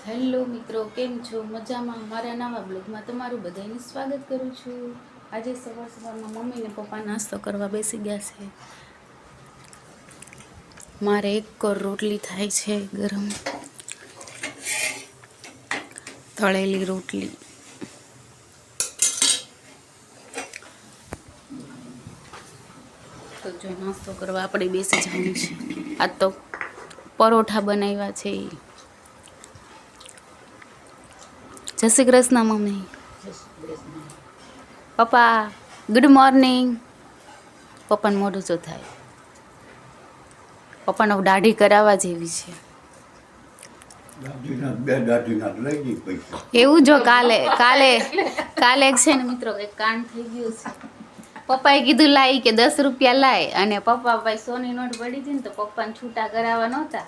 Hello મિત્રો, કેમ છો? મજામાં? મારા નવા બ્લોગમાં તમારું બધાનું સ્વાગત કરું છું. આજે સવારમાં મમ્મી ને પપ્પા નાસ્તો કરવા બેસી ગયા છે. મારે એક કોર રોટલી થાય છે, ગરમ તળેલી રોટલી. તો જો નાસ્તો કરવા આપણે બેસી જવાનું છે. આ તો પરોઠા બનાવ્યા છે. જય શ્રી કૃષ્ણ મમ્મી. પપ્પા ગુડ મોર્નિંગ. પપ્પાનું મોઢું શું થાય? પપ્પાને દાઢી કરાવવા જેવી છે. એવું જો કાલે છે ને મિત્રો, એક કાંડ થઈ ગયું છે. પપ્પાએ કીધું લાઈ કે 10 રૂપિયા લાય, અને પપ્પા ભાઈ સોની નોટ પડી હતી ને તો પપ્પાને છૂટા કરાવવા નહોતા,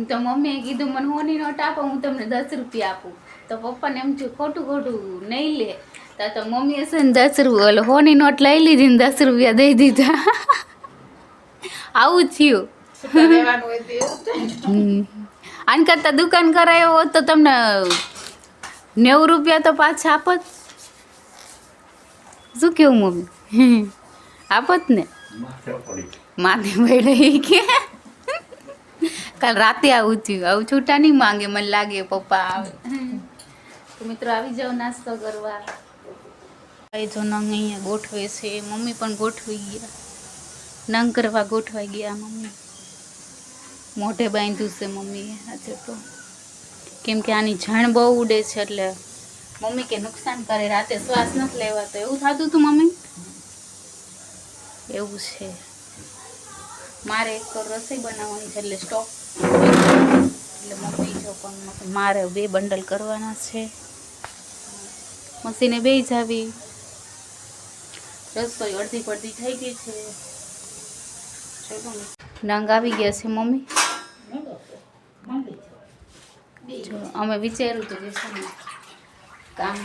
તો મમ્મીએ કીધું મને સોની નોટ આપો, હું તમને 10 રૂપિયા આપું. તો પપ્પાને એમ થયું ખોટું નહીં લે, તો મમ્મીએ છે ને 10 રૂપિયા સોની નોટ લઈ લીધી ને 10 રૂપિયા દઈ દીધા. આવું થયું. આન કરતા દુકાન કરાયો હોત તો તમને 90 રૂપિયા તો પાછા આપત. શું કેવું મમ્મી? આપત ને? માથે પડી કે કાલ રાતે આવું થયું. આવું છૂટા નહીં માંગે, મને લાગે પપ્પા આવે. તો મિત્રો આવી જાઓ નાસ્તો કરવા. જો નંગ અહીંયા ગોઠવે છે, મમ્મી પણ ગોઠવી ગયા. નંગ કરવા ગોઠવાઈ ગયા મમ્મી. મોઢે બાંધ્યું છે મમ્મીએ આજે તો, કેમ કે આની ઝાણ બહુ ઉડે છે, એટલે મમ્મી કે નુકસાન કરે, રાતે શ્વાસ નથી લેવાતો. એવું થતું હતું મમ્મી? એવું છે. મારે એક રસોઈ બનાવવાની છે, એટલે સ્ટોક, એટલે મમ્મી જો પણ મારે 2 બંડલ કરવાના છે. મશીને બે જાવી. રસોઈ અડધી પડધી થઈ ગઈ છે. નંગ આવી ગયા છે મમ્મી. જો અમે વિચાર્યું હતું કે છે ને કામ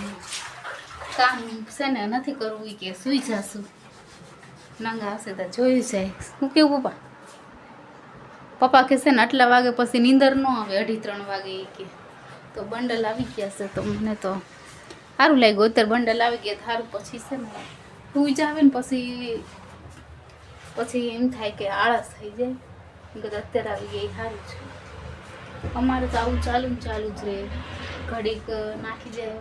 છે ને નથી કરવું, કે સુઈ જશું. નંગ આવશે તો જોયું જાય. શું કેવું પપ્પા? પપ્પા કહેશે ને આટલા વાગે પછી નીંદર ન આવે, 2:30 વાગે કે. તો બંડલ આવી ગયા છે, તો મને તો સારું લાગ્યું. અત્યારે બંડલ આવી ગયા સારું. પછી છે ને સુઈ જાવે ને પછી એમ થાય કે આળસ થઈ જાય. અત્યારે આવી ગયા એ સારું છે. અમારે તો આવું ચાલુ જ રહે. ઘડીક નાખી જાય,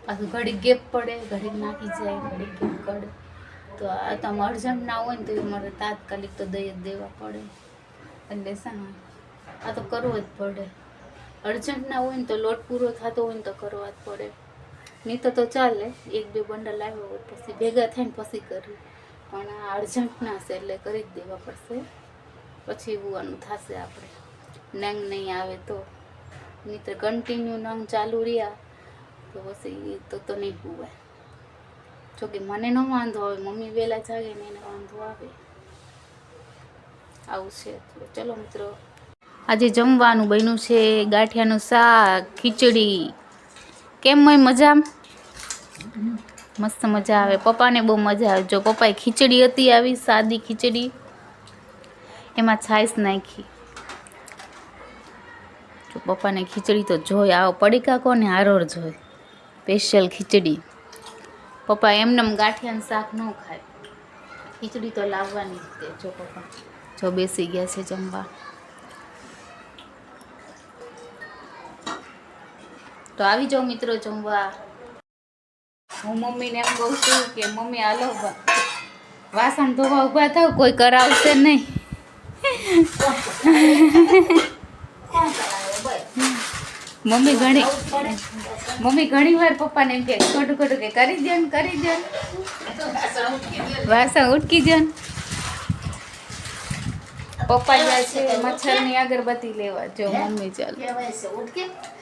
પાછું ઘડીક ગેપ પડે, ઘડીક નાખી જાય, ઘડીક ગેપ પડે. તો આ તમે અર્જન્ટ ના હોય ને તો અમારે તાત્કાલિક તો દઈ જ દેવા પડે. એટલે છે ને આ તો કરવો જ પડે. અર્જન્ટ ના હોય ને તો લોટ પૂરો થતો હોય ને તો કરવા જ પડે. નહીં તો ચાલે, 1-2 બંડલ આવ્યો હોય પછી ભેગા થઈને પછી કરવી. પણ આ અર્જન્ટ ના છે એટલે કરી જ દેવા પડશે. પછી એવું થશે આપણે નંગ નહીં આવે તો. નહીં તો કન્ટિન્યુ નંગ ચાલુ રહ્યા તો પછી તો નહીં પૂવાય. જોકે મને ન વાંધો આવે, મમ્મી વહેલા જાગે ને એને વાંધો આવે. આવું છે. ચલો મિત્રો, આજે જમવાનું બન્યું છે ગાંઠિયાનું શાક, ખીચડી. કેમ મજા? મસ્ત મજા આવે. પપ્પાને બહુ મજા આવે. જો પપ્પાએ ખીચડી હતી આવી સાદી ખીચડી, એમાં છાશ નાખી. જો પપ્પાને ખીચડી તો જોઈ આવો પડીકા કોને હારોર જોઈ. સ્પેશિયલ ખીચડી. પપ્પા એમનેમ ગાંઠિયાનું શાક ન ખાય, ખીચડી તો લાવવાની જ તે. જો પપ્પા જો બેસી ગયા છે જમવા. તો આવી જાઓ મિત્રો જમવા. હું મમ્મીને એમ કહું છું કે મમ્મી હાલો વાસણ ધોવા ઊભા થાવ, કોઈ કરાવશે નહીં. મમ્મી ઘણી વાર પપ્પાને એમ કે ખોટું કે કરી દે ને વાસણ ઉટકી દે ને. પપ્પા જાય છે મચ્છરની અગરબત્તી લેવા. જો મમ્મી ચાલો,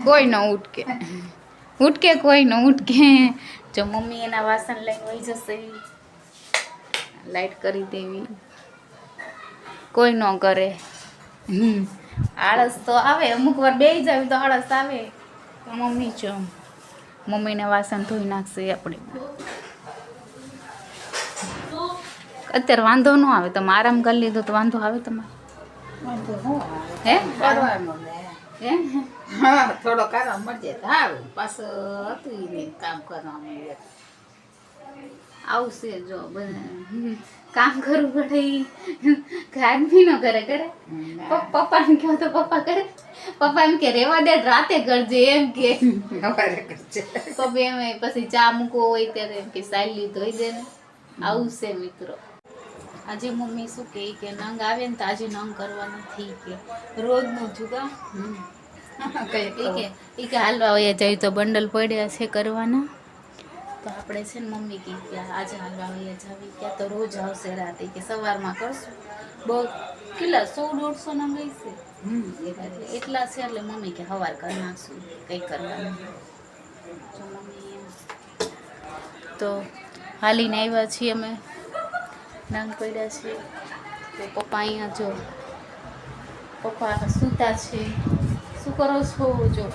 કોઈ ન ઉટકે કોઈ ન ઉટકે. જો મમ્મી એના વાસણ લઈને વહી જશે, લાઈટ કરી દેવી. કોઈ ન કરે. આળસ તો આવે અમુક વાર, બેસી જાય તો આળસ આવે. મમ્મી જો મમ્મીને વાસણ ધોઈ નાખશે આપણે. અત્યારે વાંધો ન આવે. તમે આરામ કરી લીધો તો વાંધો આવે તમારે? હે હે હા થોડોક આરામ મળજે તો સારું પાછું હતું ઈ નહીં કામ કરવાનું આવશે જો બધા કામ કરવું પડે ઈ આદમી નો કરે કરે પપ્પાને કહો તો પપ્પા કરે પપ્પા એમ કે રેવા દે રાતે કરજે એમ કે સવારે કરજે પપ્પા એમ પછી ચા મૂકવો હોય ત્યારે એમ કે સાયલી ધોઈ દે ને આવશે મિત્રો આજે મમ્મી શું કહે કે નંગ આવે ને તો આજે નંગ કરવા નથી કે રોજનું જુગા એ કે હાલવા વયા જાય તો બંડલ પડ્યા છે કરવાના તો આપણે છે ને મમ્મી કહે કે આજે હાલવા વયા જાવી ક્યાં તો રોજ આવશે રાતે કે સવારમાં કરશું બહુ કેટલા 100-150 નંગ હશે એટલે એટલા છે એટલે મમ્મી કે સવાર કરી નાખશું કંઈ કરવાનું જો મમ્મી તો હાલીને આવ્યા છીએ અમે નંગ પડ્યા છે તો પપ્પા અહીંયા જો પપ્પા સૂતા છે શું કરો છો જો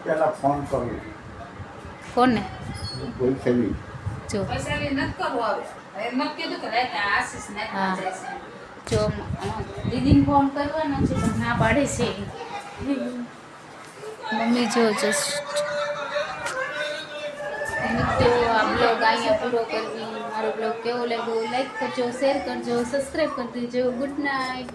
પેલા ફોન કરું કોને ભૂલસેલી જો પૈસા લઈ નથી કરવું આવે એમ જ કીધું કે રાતે આશીષ ને હા. જો દીદીને ફોન કરવાનો છે પણ ના પાડે છે મમ્મી જો જસ્ટ મિત્રો આ બ્લોગ અહીંયા પૂરો કરવી મારો બ્લોગ કેવો લાગ્યો લાઈક કરજો શેર કરજો સબસ્ક્રાઈબ કરી દેજો ગુડ નાઇટ